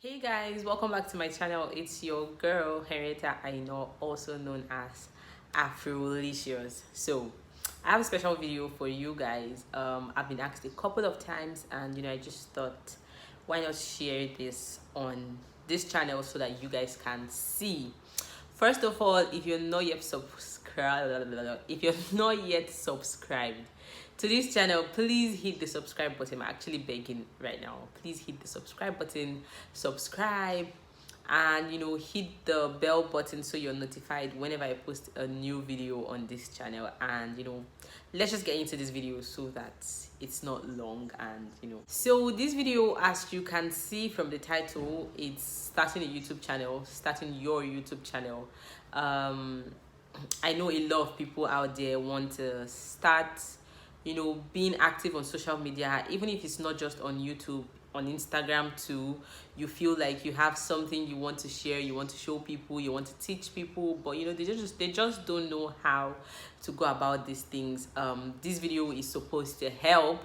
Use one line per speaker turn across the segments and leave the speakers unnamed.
Hey guys, welcome back to my channel. It's your girl Henrietta, Aina, also known as Afrolicious. So I have a special video for you guys. I've been asked a couple of times, and I just thought, why not share this on this channel so that you guys can see. First of all, if you're not yet subscribed to this channel, please hit the subscribe button. I'm actually begging right now. Please hit the subscribe button, subscribe, and hit the bell button so you're notified whenever I post a new video on this channel. And let's just get into this video so that it's not long. And so this video, as you can see from the title, it's starting a YouTube channel, starting your YouTube channel. I know a lot of people out there want to start being active on social media, even if it's not just on YouTube, on Instagram too. You feel like you have something you want to share, you want to show people, you want to teach people, but they just don't know how to go about these things. This video is supposed to help,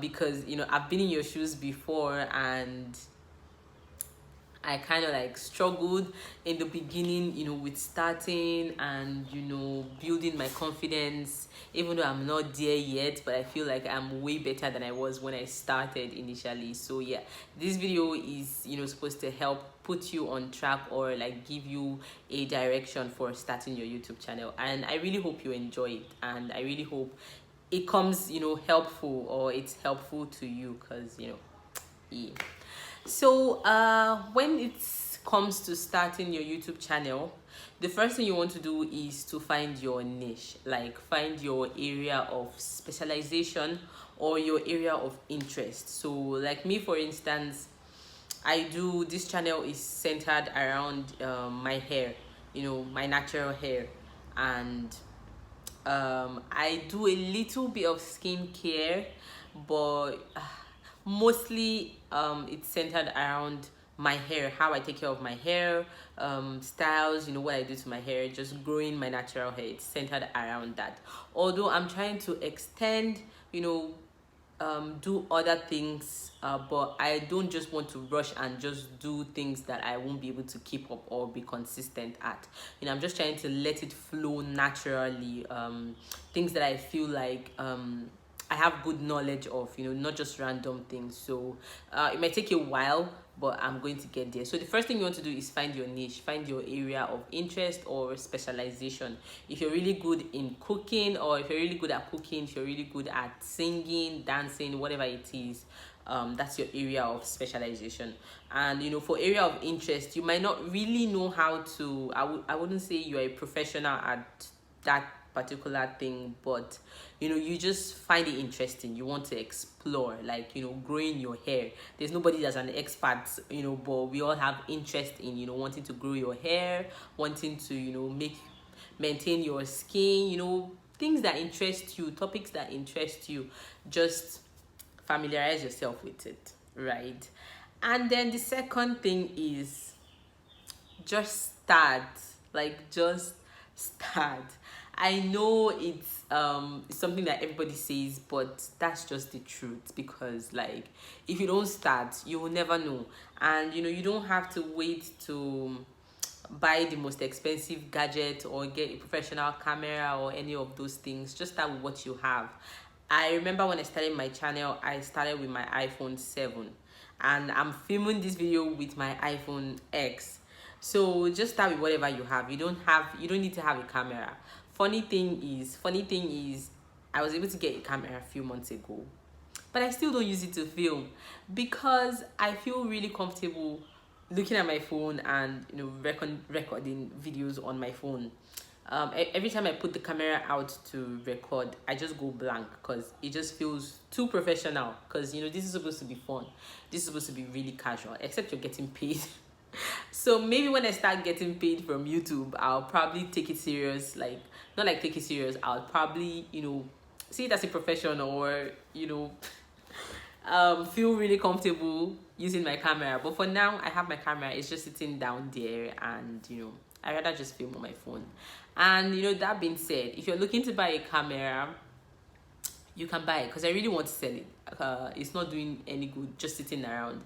because I've been in your shoes before, and I kind of like struggled in the beginning, with starting and, building my confidence, even though I'm not there yet, but I feel like I'm way better than I was when I started initially. So yeah, this video is, supposed to help put you on track, or like give you a direction for starting your YouTube channel. And I really hope you enjoy it, and I really hope it comes, helpful, or it's helpful to you, because, yeah. So when it comes to starting your YouTube channel, the first thing you want to do is to find your niche, like find your area of specialization or your area of interest. So like me, for instance, this channel is centered around my hair, my natural hair. And I do a little bit of skincare, but mostly it's centered around my hair, how I take care of my hair, styles, what I do to my hair, just growing my natural hair. It's centered around that. Although I'm trying to extend, do other things, but I don't just want to rush and just do things that I won't be able to keep up or be consistent at. I'm just trying to let it flow naturally. Things that I feel like I have good knowledge of, not just random things. So it might take a while, but I'm going to get there. So the first thing you want to do is find your niche, find your area of interest or specialization. If you're really good in cooking, or if you're really good at cooking, if you're really good at singing, dancing, whatever it is, that's your area of specialization. And for area of interest, you might not really know how to, I wouldn't say you're a professional at that particular thing, but you just find it interesting. You want to explore, like growing your hair. There's nobody that's an expert, but we all have interest in wanting to grow your hair, wanting to maintain your skin, things that interest you, topics that interest you. Just familiarize yourself with it, right? And then the second thing is just start. Like, just start. I know it's something that everybody says, but that's just the truth. Because like, if you don't start, you will never know. And you don't have to wait to buy the most expensive gadget or get a professional camera or any of those things. Just start with what you have. I remember when I started my channel, I started with my iPhone 7, and I'm filming this video with my iPhone X. So just start with whatever you have. You don't need to have a camera. Funny thing is, I was able to get a camera a few months ago, but I still don't use it to film, because I feel really comfortable looking at my phone and recording videos on my phone. Every time I put the camera out to record, I just go blank, because it just feels too professional. Because this is supposed to be fun, this is supposed to be really casual, except you're getting paid. So maybe when I start getting paid from YouTube, I'll probably take it serious. Like, not like take it serious, I'll probably see it as a profession, or feel really comfortable using my camera. But for now, I have my camera, it's just sitting down there, and I rather just film on my phone. And that being said, if you're looking to buy a camera, you can buy it, because I really want to sell it. It's not doing any good just sitting around.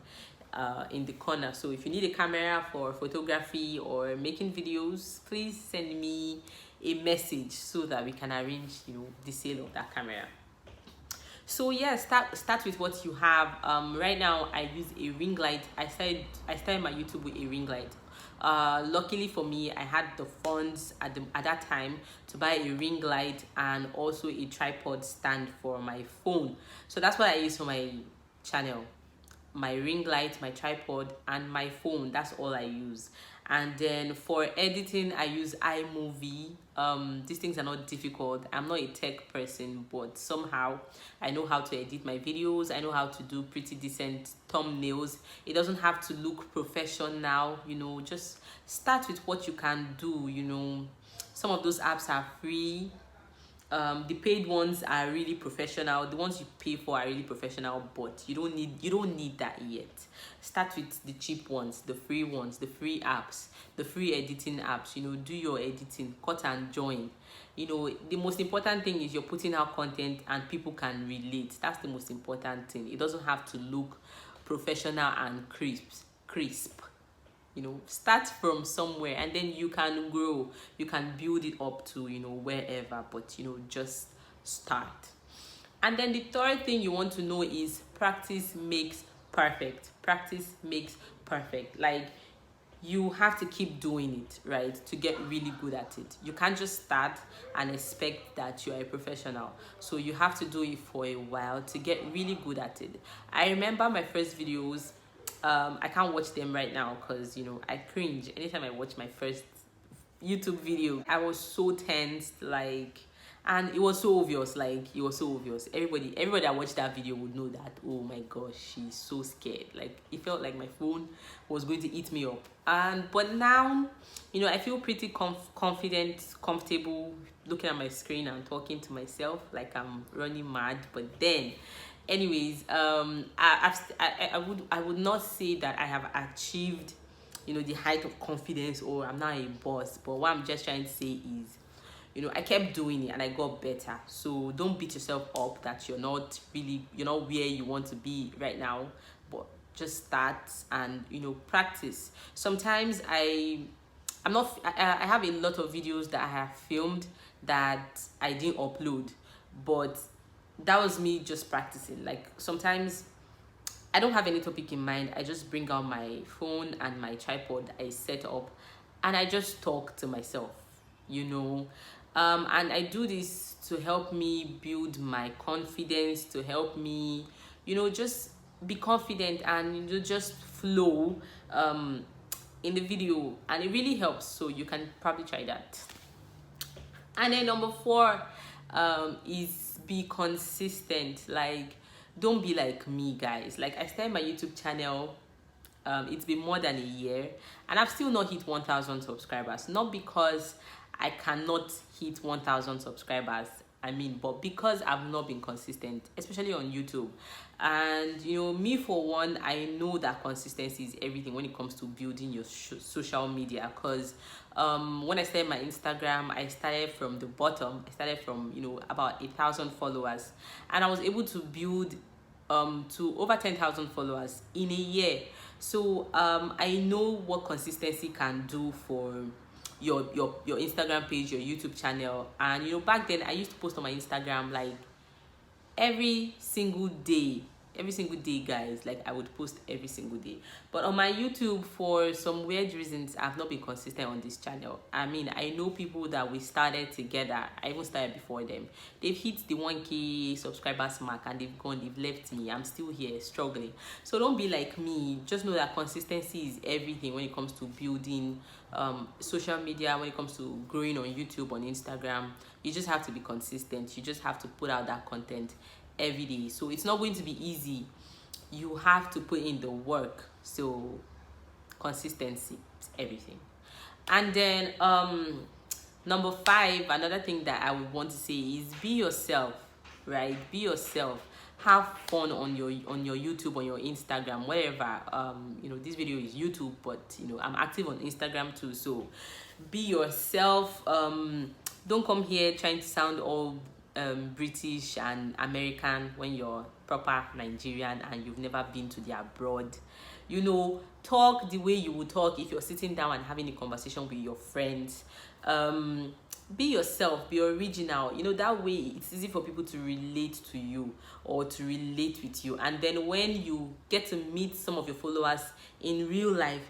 in the corner. So if you need a camera for photography or making videos, please send me a message so that we can arrange, you know, the sale of that camera. So yeah, start with what you have. Right now I use a ring light. I started my YouTube with a ring light. Luckily for me, I had the funds at that time to buy a ring light and also a tripod stand for my phone. So that's what I use for my channel: my ring light, my tripod, and my phone. That's all I use. And then for editing, I use iMovie. These things are not difficult. I'm not a tech person, but somehow I know how to edit my videos. I know how to do pretty decent thumbnails. It doesn't have to look professional, you know. Just start with what you can do, you know. Some of those apps are free. The paid ones are really professional. The ones you pay for are really professional, but you don't need that yet. Start with the cheap ones, the free ones, the free apps, the free editing apps. You know, do your editing, cut and join. You know, the most important thing is you're putting out content and people can relate. That's the most important thing. It doesn't have to look professional and crisp. You know, start from somewhere and then you can grow, you can build it up to, you know, wherever, but you know, just start. And then the third thing you want to know is practice makes perfect. Practice makes perfect. Like, you have to keep doing it, right, to get really good at it. You can't just start and expect that you're a professional. So you have to do it for a while to get really good at it. I remember my first videos. I can't watch them right now because, you know, I cringe anytime I watch my first YouTube video. I was so tensed, like, and it was so obvious. Like, it was so obvious. Everybody that watched that video would know that, oh my gosh, she's so scared. Like, it felt like my phone was going to eat me up. But now, you know, I feel pretty confident, comfortable looking at my screen and talking to myself like I'm running mad. But then, anyways, I would not say that I have achieved, you know, the height of confidence or I'm not a boss. But what I'm just trying to say is, you know, I kept doing it and I got better. So don't beat yourself up that you're not where you want to be right now, but just start and, you know, practice. Sometimes I have a lot of videos that I have filmed that I didn't upload, but that was me just practicing. Like, sometimes I don't have any topic in mind. I just bring out my phone and my tripod I set up and I just talk to myself, you know. And I do this to help me build my confidence, to help me, you know, just be confident and, you know, just flow in the video, and it really helps. So you can probably try that. And then number 4 is be consistent. Like, don't be like me, guys. Like, I started my YouTube channel, it's been more than a year and I've still not hit 1,000 subscribers. Not because I cannot hit 1,000 subscribers, I mean, but because I've not been consistent, especially on YouTube. And, you know, me for one, I know that consistency is everything when it comes to building your social media. Because when I started my Instagram, I started from the bottom. I started from, you know, about 1,000 followers, and I was able to build to over 10,000 followers in a year. So I know what consistency can do for your Instagram page, your YouTube channel. And, you know, back then I used to post on my Instagram like every single day, guys. Like, I would post every single day. But on my YouTube, for some weird reasons, I've not been consistent on this channel. I mean, I know people that we started together. I even started before them. They've hit the 1K subscribers mark and they've gone, they've left me. I'm still here struggling. So don't be like me. Just know that consistency is everything when it comes to building social media, when it comes to growing on YouTube, on Instagram. You just have to be consistent. You just have to put out that content every day. So it's not going to be easy. You have to put in the work. So consistency is everything. And then number 5, another thing that I would want to say is be yourself, right? Be yourself. Have fun on your YouTube, on your Instagram, wherever. You know, this video is YouTube, but, you know, I'm active on Instagram too. So be yourself. Don't come here trying to sound all British and American when you're proper Nigerian and you've never been to the abroad. You know, talk the way you would talk if you're sitting down and having a conversation with your friends. Be yourself, be original. You know, that way it's easy for people to relate to you or to relate with you. And then when you get to meet some of your followers in real life,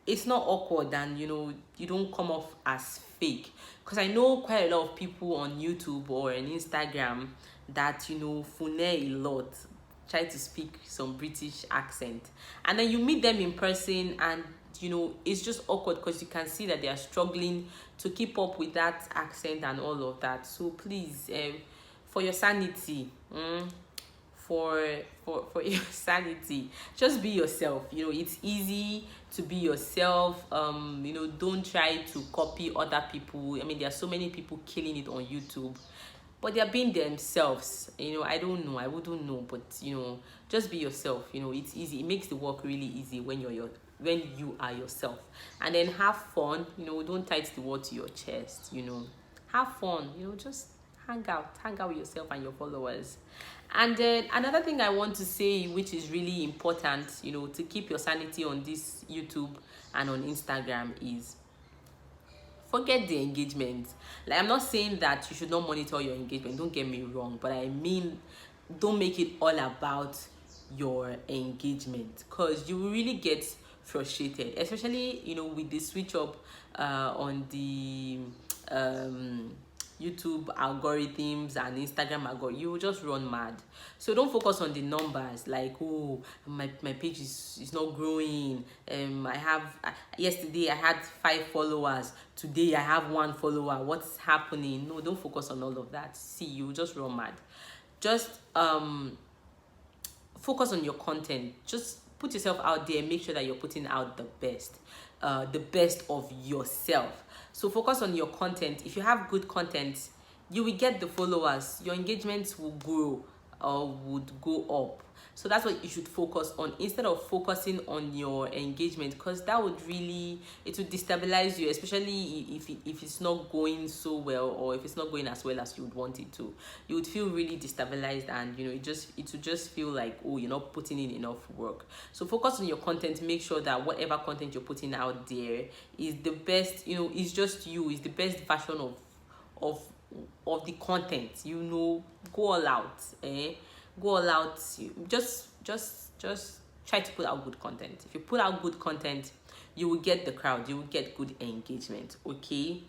it's not awkward and, you know, you don't come off as fake. Because I know quite a lot of people on YouTube or on Instagram that, you know, fune a lot, try to speak some British accent, and then you meet them in person and, you know, it's just awkward because you can see that they are struggling to keep up with that accent and all of that. So please, for your sanity, for your sanity, just be yourself. You know, it's easy to be yourself. You know, don't try to copy other people. I mean, there are so many people killing it on YouTube, but they're being themselves. You know, I don't know, I wouldn't know, but, you know, just be yourself. You know, it's easy, it makes the work really easy when when you are yourself. And then have fun. You know, don't tight the word to your chest. You know, have fun. You know, just hang out with yourself and your followers. And then another thing I want to say, which is really important, you know, to keep your sanity on this YouTube and on Instagram, is forget the engagement. Like, I'm not saying that you should not monitor your engagement, don't get me wrong, but I mean, don't make it all about your engagement, because you will really get frustrated, especially, you know, with the switch up on the YouTube algorithms and Instagram algorithm. You will just run mad. So don't focus on the numbers, like, oh, my page is not growing. Yesterday I had 5 followers, today I have 1 follower, what's happening? No, don't focus on all of that. See, you will just run mad. Just focus on your content. Just put yourself out there, make sure that you're putting out the best of yourself. So focus on your content. If you have good content, you will get the followers, your engagements will grow or would go up. So that's what you should focus on, instead of focusing on your engagement, because that would really, it would destabilize you, especially if it's not going so well, or if it's not going as well as you would want it to. You would feel really destabilized, and, you know, it would just feel like, oh, you're not putting in enough work. So focus on your content. Make sure that whatever content you're putting out there is the best, you know, it's just you, is the best version of the content. You know, go all out, go all out. Just try to put out good content. If you put out good content, you will get the crowd, you will get good engagement. Okay.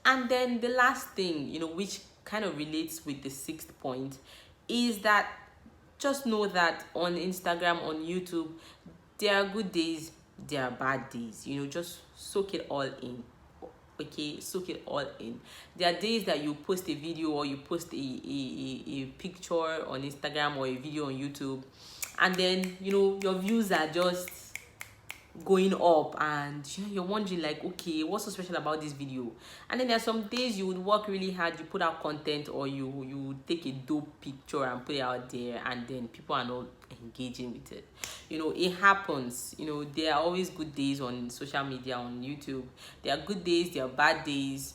And then the last thing, you know, which kind of relates with the 6th point, is that just know that on Instagram, on YouTube, there are good days, there are bad days. You know, just soak it all in. Okay, soak it all in. There are days that you post a video, or you post a picture on Instagram, or a video on YouTube, and then, you know, your views are just going up, and, you know, you're wondering, like, okay, what's so special about this video? And then there are some days you would work really hard, you put out content, or you take a dope picture and put it out there, and then people are not engaging with it. You know, it happens. You know, there are always good days on social media, on YouTube. There are good days, there are bad days.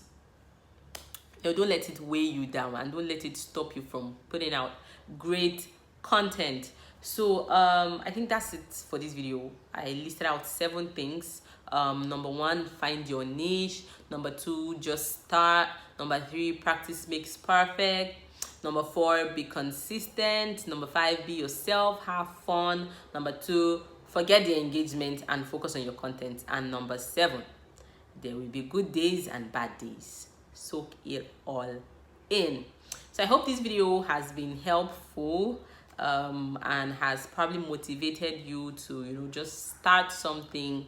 You know, don't let it weigh you down, and don't let it stop you from putting out great content. So I think that's it for this video. I listed out 7 things. Number 1, find your niche. Number 2, just start. Number 3, practice makes perfect. Number 4, be consistent. Number 5, be yourself, have fun. Number 2, forget the engagement and focus on your content. And number 7, there will be good days and bad days. Soak it all in. So I hope this video has been helpful, and has probably motivated you to, you know, just start something,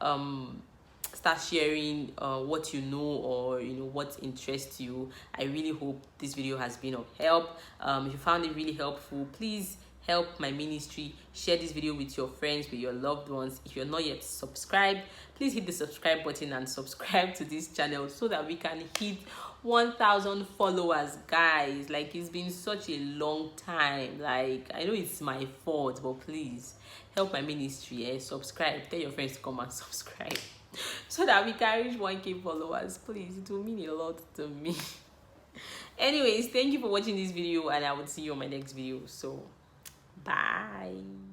start sharing what you know, or, you know, what interests you. I really hope this video has been of help. If you found it really helpful, please help my ministry, share this video with your friends, with your loved ones. If you're not yet subscribed, please hit the subscribe button and subscribe to this channel, so that we can hit 1,000 followers, guys. Like, it's been such a long time. Like, I know it's my fault, but please help my ministry. Subscribe, tell your friends to come and subscribe, so that we can reach 1K followers. Please, it will mean a lot to me. Anyways, thank you for watching this video, and I will see you on my next video. So Bye.